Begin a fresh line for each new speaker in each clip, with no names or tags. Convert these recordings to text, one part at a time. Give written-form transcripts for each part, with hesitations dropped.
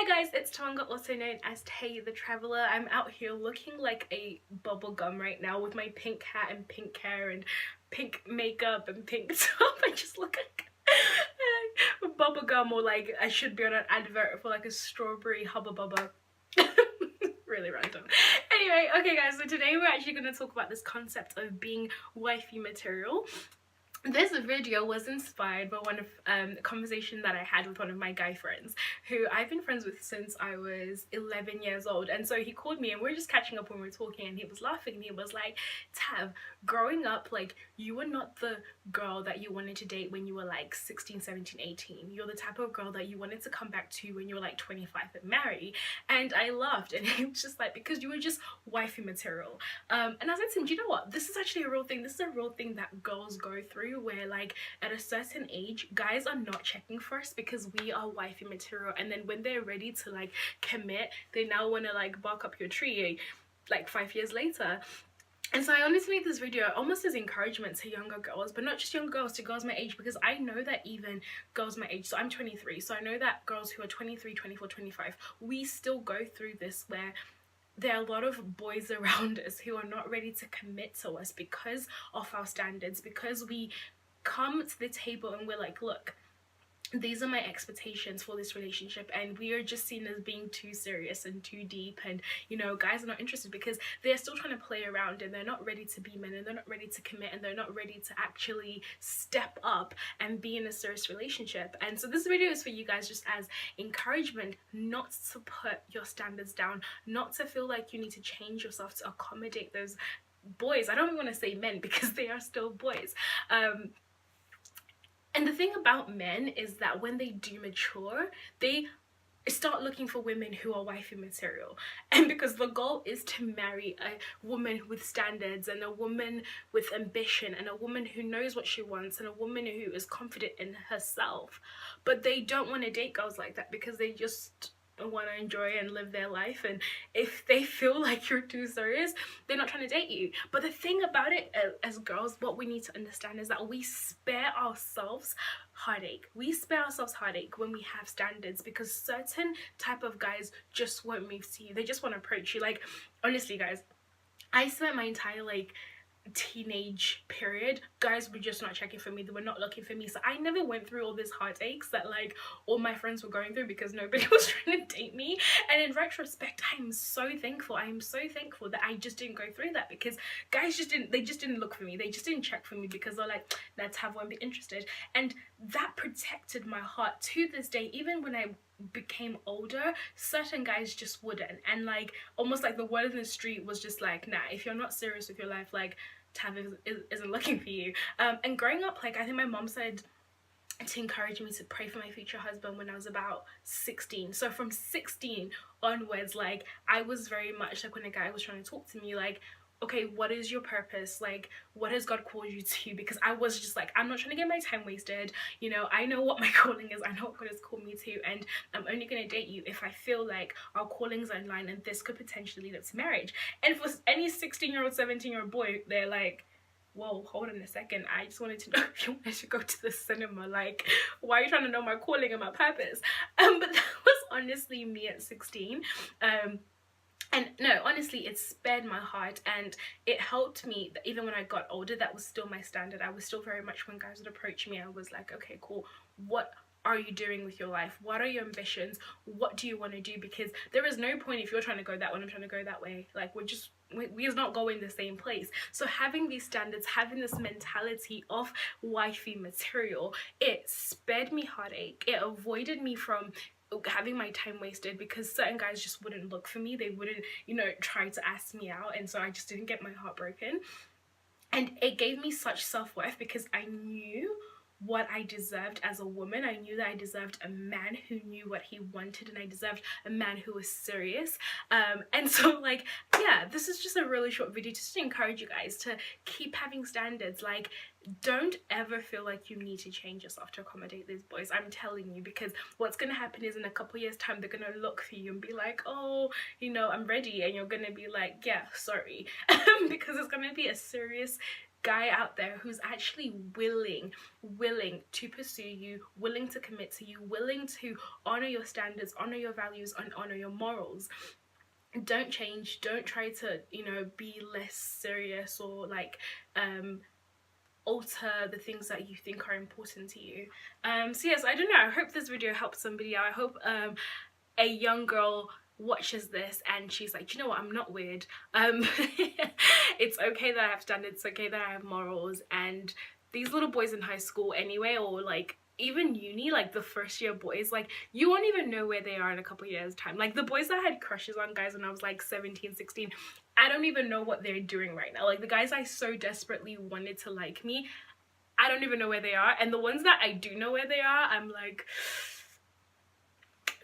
Hi guys, it's Tonga, also known as Tay the Traveler. I'm out here looking like a bubble gum right now with my pink hat and pink hair and pink makeup and pink top. I just look like a bubble gum, or like I should be on an advert for like a strawberry hubba bubba. Really random. Anyway, okay guys, so today we're actually going to talk about this concept of being wifey material. This video was inspired by one of a conversation that I had with one of my guy friends who I've been friends with since I was 11 years old. And so he called me and we were just catching up when we were talking, and he was laughing and he was like, Tav, growing up, like, you were not the girl that you wanted to date when you were like 16, 17, 18. You're the type of girl that you wanted to come back to when you were like 25 and marry. And I laughed, and he was just like, because you were just wifey material. And I said to him, do you know what? This is actually a real thing. This is a real thing that girls go through, where like at a certain age guys are not checking for us because we are wifey material, and then when they're ready to like commit, they now want to like bark up your tree like 5 years later. And so I wanted to make this video almost as encouragement to younger girls, but not just young girls, to girls my age, because I know that even girls my age, so I'm 23, so I know that girls who are 23, 24, 25, we still go through this, where there are a lot of boys around us who are not ready to commit to us because of our standards, because we come to the table and we're like, look, these are my expectations for this relationship, and we are just seen as being too serious and too deep, and you know, guys are not interested because they're still trying to play around and they're not ready to be men, and they're not ready to commit, and they're not ready to actually step up and be in a serious relationship. And so this video is for you guys, just as encouragement not to put your standards down, not to feel like you need to change yourself to accommodate those boys. I don't even want to say men because they are still boys. And the thing about men is that when they do mature, they start looking for women who are wifey material. And because the goal is to marry a woman with standards, and a woman with ambition, and a woman who knows what she wants, and a woman who is confident in herself. But they don't want to date girls like that because they just want to enjoy and live their life, and if they feel like you're too serious, they're not trying to date you. But the thing about it, as girls, what we need to understand is that we spare ourselves heartache. We spare ourselves heartache when we have standards, because certain type of guys just won't move to you. They just want to approach you. Like, honestly guys, I spent my entire like teenage period, guys were just not checking for me, they were not looking for me. So I never went through all these heartaches that like all my friends were going through because nobody was trying to date me. And in retrospect, I am so thankful that I just didn't go through that, because guys just didn't look for me, they just didn't check for me, because they're like, let's have one, be interested. And that protected my heart to this day. Even when I became older, certain guys just wouldn't, and like almost like the word in the street was just like, nah, if you're not serious with your life, like Tav isn't looking for you. And growing up, like I think my mom said to encourage me to pray for my future husband when I was about 16. So from 16 onwards, like I was very much like, when a guy was trying to talk to me, like, okay, what is your purpose? Like, what has God called you to? Because I was just like, I'm not trying to get my time wasted. You know, I know what my calling is. I know what God has called me to. And I'm only going to date you if I feel like our callings are in line and this could potentially lead up to marriage. And for any 16-year-old, 17-year-old boy, they're like, whoa, hold on a second. I just wanted to know if you wanted to go to the cinema. Like, why are you trying to know my calling and my purpose? But that was honestly me at 16. And no, honestly, it spared my heart, and it helped me that even when I got older, that was still my standard. I was still very much, when guys would approach me, I was like, okay, cool, what are you doing with your life? What are your ambitions? What do you want to do? Because there is no point if you're trying to go that way, I'm trying to go that way. Like, we're not going the same place. So having these standards, having this mentality of wifey material, it spared me heartache. It avoided me from having my time wasted, because certain guys just wouldn't look for me, they wouldn't, you know, try to ask me out, and so I just didn't get my heart broken. And it gave me such self-worth, because I knew what I deserved as a woman. I knew that I deserved a man who knew what he wanted, and I deserved a man who was serious. And so like, yeah, this is just a really short video just to encourage you guys to keep having standards. Like, don't ever feel like you need to change yourself to accommodate these boys. I'm telling you, because what's gonna happen is in a couple years time, they're gonna look for you and be like, oh, you know, I'm ready, and you're gonna be like, yeah, sorry. Because it's gonna be a serious guy out there who's actually willing to pursue you, willing to commit to you, willing to honor your standards, honor your values, and honor your morals. Don't change, don't try to, you know, be less serious or like alter the things that you think are important to you. So yes, I don't know, I hope this video helps somebody out. I hope a young girl watches this and she's like, you know what, I'm not weird. It's okay that I have standards, it's okay that I have morals. And these little boys in high school anyway, or like even uni, like the first year boys, like you won't even know where they are in a couple years time. Like the boys that had crushes on guys when I was like 17, 16, I don't even know what they're doing right now. Like the guys I so desperately wanted to like me, I don't even know where they are. And the ones that I do know where they are, I'm like,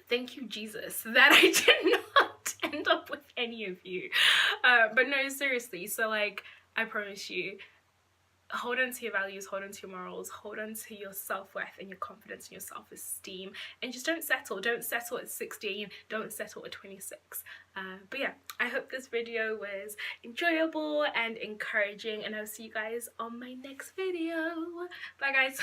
thank you, Jesus, that I did not end up with any of you. But no, seriously, so like, I promise you, hold on to your values, hold on to your morals, hold on to your self-worth and your confidence and your self-esteem, and just don't settle at 16, don't settle at 26. But yeah, I hope this video was enjoyable and encouraging, and I'll see you guys on my next video. Bye guys.